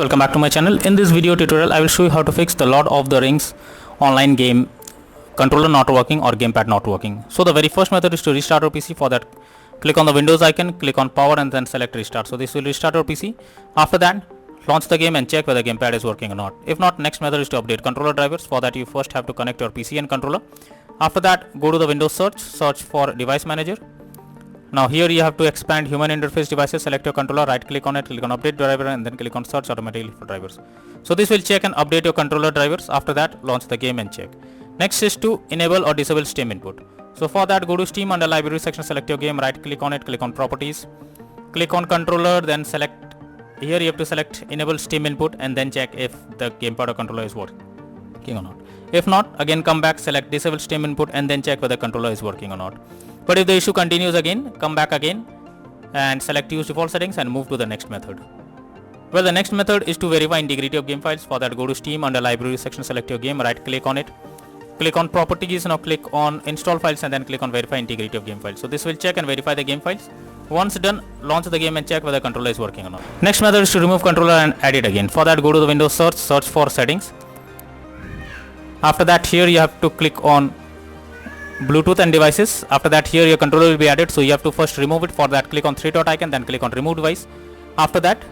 Welcome back to my channel. In this video tutorial I will show you how to fix the Lord of the Rings online game controller not working or gamepad not working. So the very first method is to restart your PC. For that, click on the Windows icon, click on power and then select restart. So this will restart your PC. After that, launch the game and check whether gamepad is working or not. If not, next method is to update controller drivers. For that, you first have to connect your PC and controller. After that, go to the Windows search for device manager. Now here you have to expand human interface devices, select your controller, right click on it, click on update driver and then click on search automatically for drivers. So this will check and update your controller drivers. After that, launch the game and check. Next is to enable or disable Steam input. So for that, go to Steam, under library section, select your game, right click on it, click on properties, click on controller, then select, here you have to select enable Steam input and then check if the gamepad or controller is working or not. If not, again come back, select disable Steam input and then check whether controller is working or not. But if the issue continues again, come back again and select use default settings and move to the next method. Well, the next method is to verify integrity of game files. For that, go to Steam, under library section, select your game, right click on it, click on properties, now click on install files and then click on verify integrity of game files. So this will check and verify the game files. Once done, launch the game and check whether controller is working or not. Next method is to remove controller and add it again. For that, go to the Windows search for settings. After that, here you have to click on Bluetooth and devices. After that, here your controller will be added, so you have to first remove it. For that, click on three dot icon, then click on remove device. After that,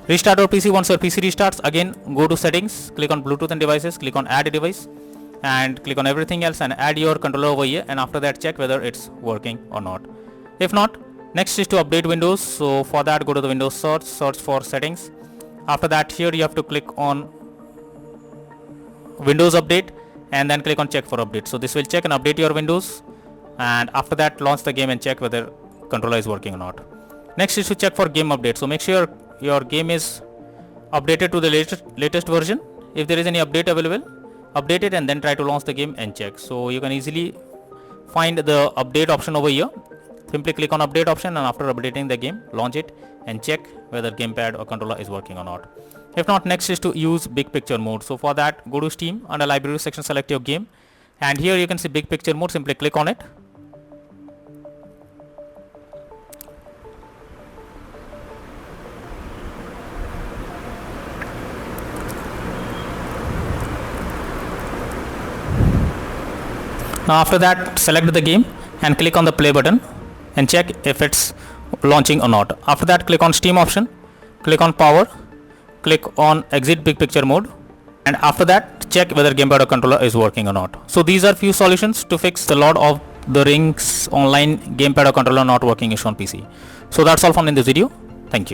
restart your PC. Once your PC restarts, again go to settings, click on Bluetooth and devices, click on add device and click on everything else and add your controller over here, and after that check whether it's working or not. If not, next is to update Windows. So for that, go to the Windows search for settings. After that, here you have to click on Windows update and then click on check for update. So this will check and update your Windows, and after that launch the game and check whether controller is working or not. Next is to check for game update. So make sure your game is updated to the latest version. If there is any update available, update it and then try to launch the game and check. So you can easily find the update option over here. Simply click on update option and after updating the game, launch it and check whether gamepad or controller is working or not. If not, next is to use big picture mode. So for that, go to Steam, under library section, select your game and here you can see big picture mode. Simply click on it. Now after that, select the game and click on the play button and check if it's launching or not. After that, click on Steam option, click on power, click on exit big picture mode, and after that check whether gamepad or controller is working or not. So these are few solutions to fix the Lord of the Rings online gamepad or controller not working issue on PC. So that's all from in this video.